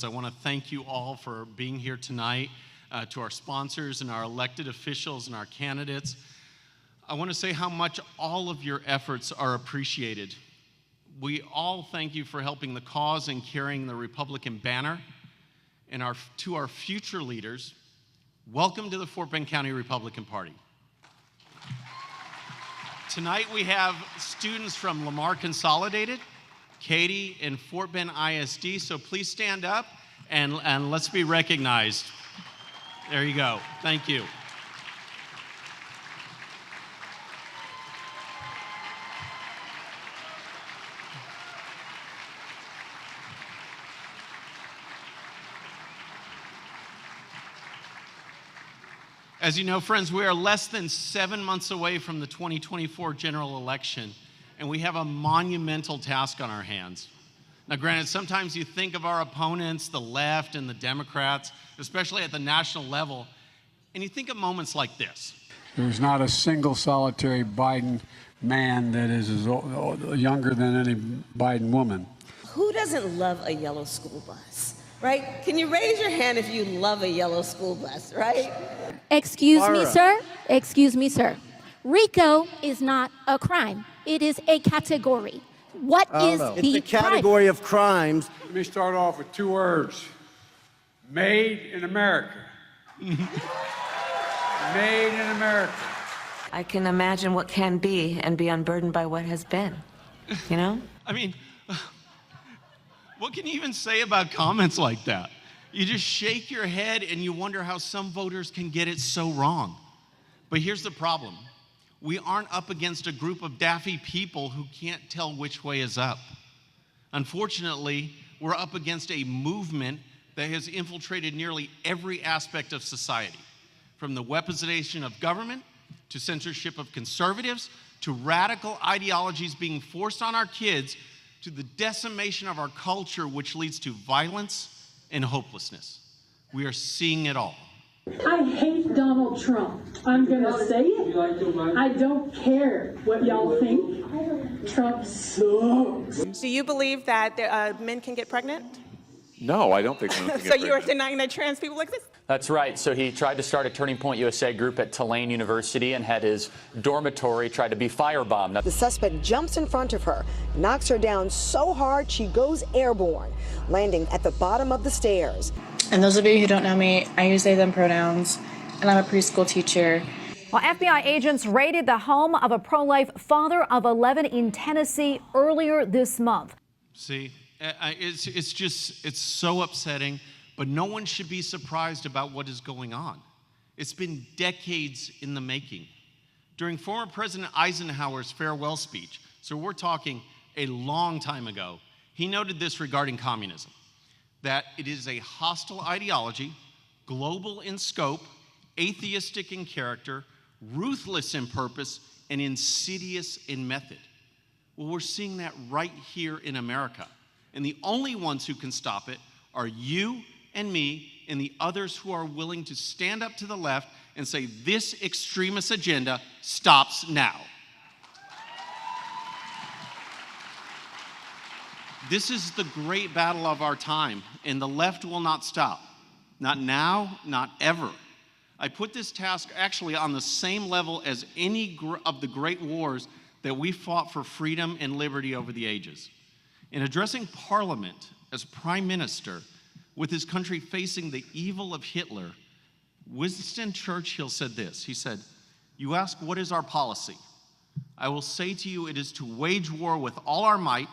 I want to thank you all for being here tonight, to our sponsors and our elected officials and our candidates. I want to say how much all of your efforts are appreciated. We all thank you for helping the cause and carrying the Republican banner. And to our future leaders, welcome to the Fort Bend County Republican Party. Tonight we have students from Lamar Consolidated, Katy, and Fort Bend ISD, so please stand up and let's be recognized. There you go. Thank you. As you know, friends, we are less than 7 months away from the 2024 general election, and we have a monumental task on our hands. Now, granted, sometimes you think of our opponents, the left and the Democrats, especially at the national level, and you think of moments like this. There's not a single solitary Biden man that is younger than any Biden woman. Who doesn't love a yellow school bus, right? Can you raise your hand if you love a yellow school bus, right? Excuse me, sir. Excuse me, sir. RICO is not a crime. It is a category. What is the It's a category crime? of crimes. Let me start off with 2 words. Made in America. Made in America. I can imagine what can be and be unburdened by what has been, you know? I mean, what can you even say about comments like that? You just shake your head and you wonder how some voters can get it so wrong. But here's the problem. We aren't up against a group of daffy people who can't tell which way is up. Unfortunately, we're up against a movement that has infiltrated nearly every aspect of society, from the weaponization of government, to censorship of conservatives, to radical ideologies being forced on our kids, to the decimation of our culture, which leads to violence and hopelessness. We are seeing it all. I hate Donald Trump. I'm going to say it. I don't care what y'all think. Trump sucks. Do you believe that men can get pregnant? No, I don't think women can get So you are pregnant. denying that trans people exist? That's right. So he tried to start a Turning Point USA group at Tulane University and had his dormitory tried to be firebombed. Now, the suspect jumps in front of her, knocks her down so hard she goes airborne, landing at the bottom of the stairs. And those of you who don't know me, I use they, them pronouns, and I'm a preschool teacher. Well, FBI agents raided the home of a pro-life father of 11 in Tennessee earlier this month. See, it's so upsetting, but no one should be surprised about what is going on. It's been decades in the making. During former President Eisenhower's farewell speech, so we're talking a long time ago, he noted this regarding communism, that it is a hostile ideology, global in scope, atheistic in character, ruthless in purpose, and insidious in method. Well, we're seeing that right here in America. And the only ones who can stop it are you and me and the others who are willing to stand up to the left and say, this extremist agenda stops now. This is the great battle of our time, and the left will not stop. Not now, not ever. I put this task actually on the same level as any of the great wars that we fought for freedom and liberty over the ages. In addressing Parliament as Prime Minister, with his country facing the evil of Hitler, Winston Churchill said this. He said, "You ask, what is our policy? I will say to you, it is to wage war with all our might,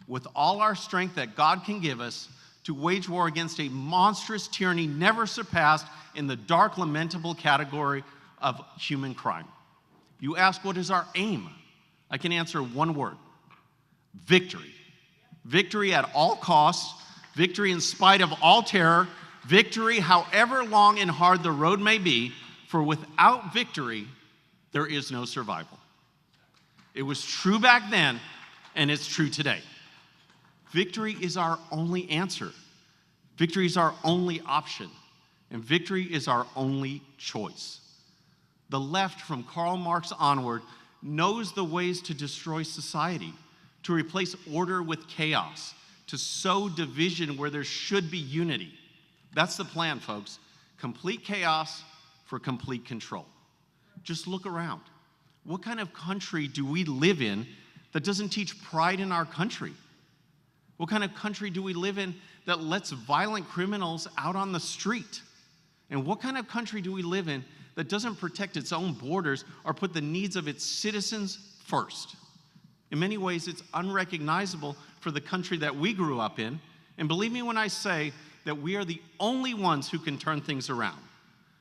with all our strength that God can give us, to wage war against a monstrous tyranny never surpassed in the dark, lamentable category of human crime." You ask, what is our aim? I can answer one word: victory. Victory at all costs, victory in spite of all terror, victory however long and hard the road may be, for without victory, there is no survival. It was true back then, and it's true today. Victory is our only answer. Victory is our only option. And victory is our only choice. The left, from Karl Marx onward, knows the ways to destroy society, to replace order with chaos, to sow division where there should be unity. That's the plan, folks. Complete chaos for complete control. Just look around. What kind of country do we live in that doesn't teach pride in our country? What kind of country do we live in that lets violent criminals out on the street? And what kind of country do we live in that doesn't protect its own borders or put the needs of its citizens first? In many ways, it's unrecognizable for the country that we grew up in. And believe me when I say that we are the only ones who can turn things around.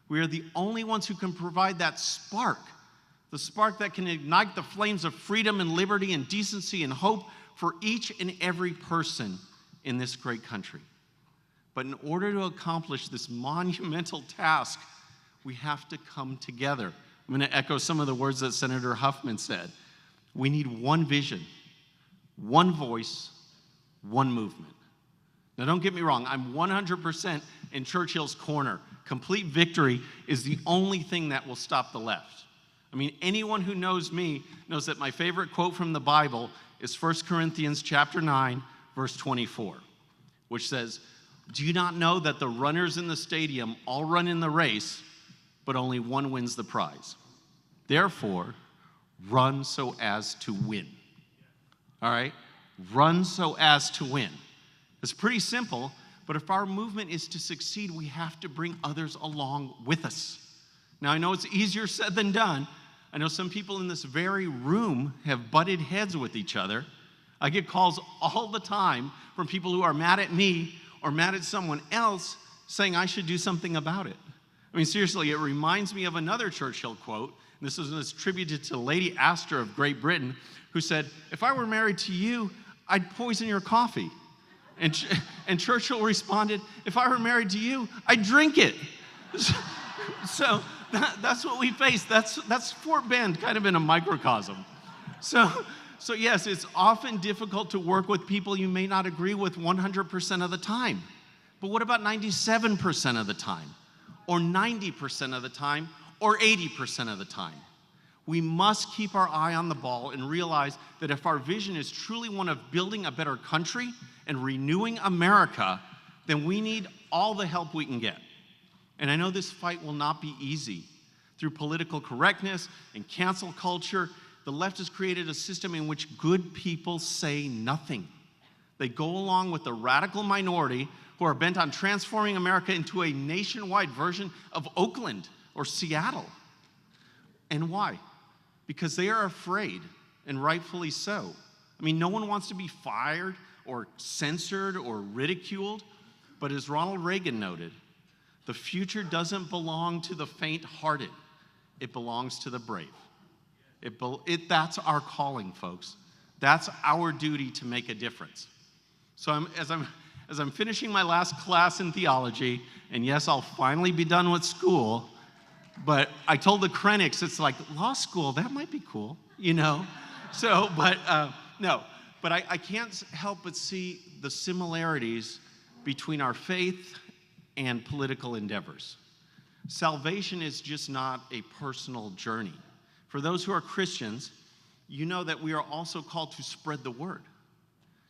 We are the only ones who can provide that spark, the spark that can ignite the flames of freedom and liberty and decency and hope for each and every person in this great country. But in order to accomplish this monumental task, we have to come together. I'm going to echo some of the words that Senator Huffman said. We need one vision, one voice, one movement. Now, don't get me wrong, I'm 100% in Churchill's corner. Complete victory is the only thing that will stop the left. I mean, anyone who knows me knows that my favorite quote from the Bible is 1 Corinthians chapter 9, verse 24, which says, "Do you not know that the runners in the stadium all run in the race, but only one wins the prize? Therefore, run so as to win." All right? Run so as to win. It's pretty simple, but if our movement is to succeed, we have to bring others along with us. Now, I know it's easier said than done. I know some people in this very room have butted heads with each other. I get calls all the time from people who are mad at me or mad at someone else saying I should do something about it. I mean, seriously, it reminds me of another Churchill quote. This was attributed to Lady Astor of Great Britain, who said, "If I were married to you, I'd poison your coffee." And Churchill responded, "If I were married to you, I'd drink it." So that's what we face. That's Fort Bend kind of in a microcosm. So yes, it's often difficult to work with people you may not agree with 100% of the time. But what about 97% of the time? Or 90% of the time? Or 80% of the time? We must keep our eye on the ball and realize that if our vision is truly one of building a better country and renewing America, then we need all the help we can get. And I know this fight will not be easy. Through political correctness and cancel culture, the left has created a system in which good people say nothing. They go along with the radical minority who are bent on transforming America into a nationwide version of Oakland or Seattle. And why? Because they are afraid, and rightfully so. I mean, no one wants to be fired or censored or ridiculed, but as Ronald Reagan noted, the future doesn't belong to the faint-hearted. It belongs to the brave. That's our calling, folks. That's our duty to make a difference. So as I'm finishing my last class in theology, and yes, I'll finally be done with school, but I told the Krennics, it's like, law school, that might be cool, you know? So, no. But I can't help but see the similarities between our faith and political endeavors. Salvation is just not a personal journey. For those who are Christians, you know that we are also called to spread the word,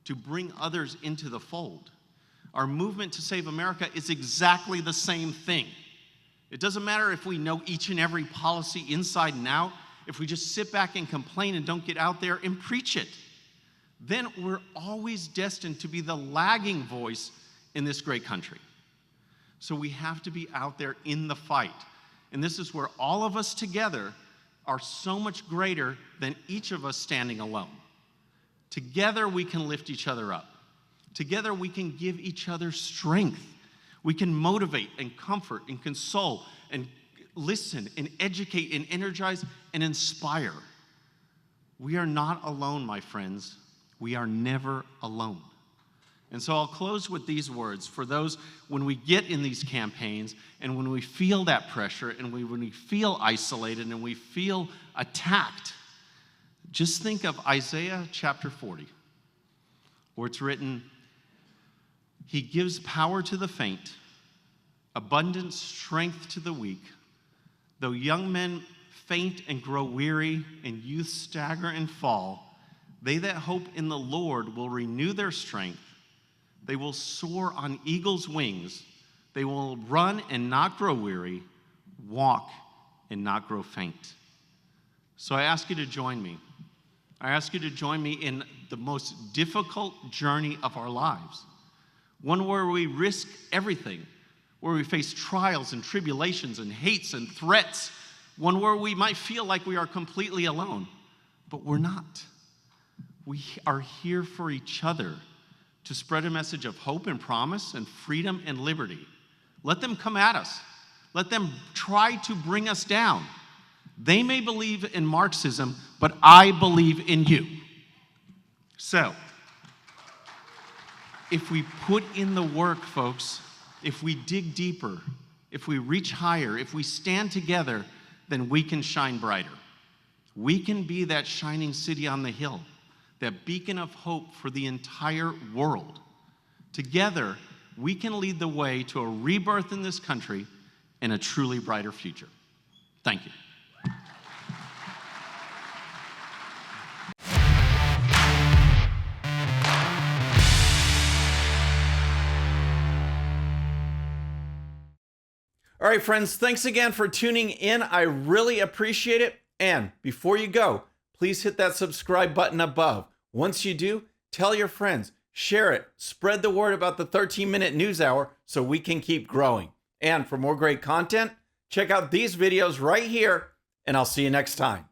to bring others into the fold. Our movement to save America is exactly the same thing. It doesn't matter if we know each and every policy inside and out, if we just sit back and complain and don't get out there and preach it. Then we're always destined to be the lagging voice in this great country. So we have to be out there in the fight. And this is where all of us together are so much greater than each of us standing alone. Together we can lift each other up. Together we can give each other strength. We can motivate and comfort and console and listen and educate and energize and inspire. We are not alone, my friends. We are never alone. And so I'll close with these words for those when we get in these campaigns and when we feel that pressure and when we feel isolated and we feel attacked. Just think of Isaiah chapter 40, where it's written, "He gives power to the faint, abundant strength to the weak. Though young men faint and grow weary, and youth stagger and fall, they that hope in the Lord will renew their strength. They will soar on eagle's wings. They will run and not grow weary, walk and not grow faint. So I ask you to join me. I ask you to join me in the most difficult journey of our lives, one where we risk everything, where we face trials and tribulations and hates and threats, one where we might feel like we are completely alone, but we're not. We are here for each other to spread a message of hope and promise and freedom and liberty. Let them come at us. Let them try to bring us down. They may believe in Marxism, but I believe in you. So, if we put in the work, folks, if we dig deeper, if we reach higher, if we stand together, then we can shine brighter. We can be that shining city on the hill, that beacon of hope for the entire world. Together, we can lead the way to a rebirth in this country and a truly brighter future. Thank you. All right, friends, thanks again for tuning in. I really appreciate it. And before you go, please hit that subscribe button above. Once you do, tell your friends, share it, spread the word about the 13-minute news hour so we can keep growing. And for more great content, check out these videos right here, and I'll see you next time.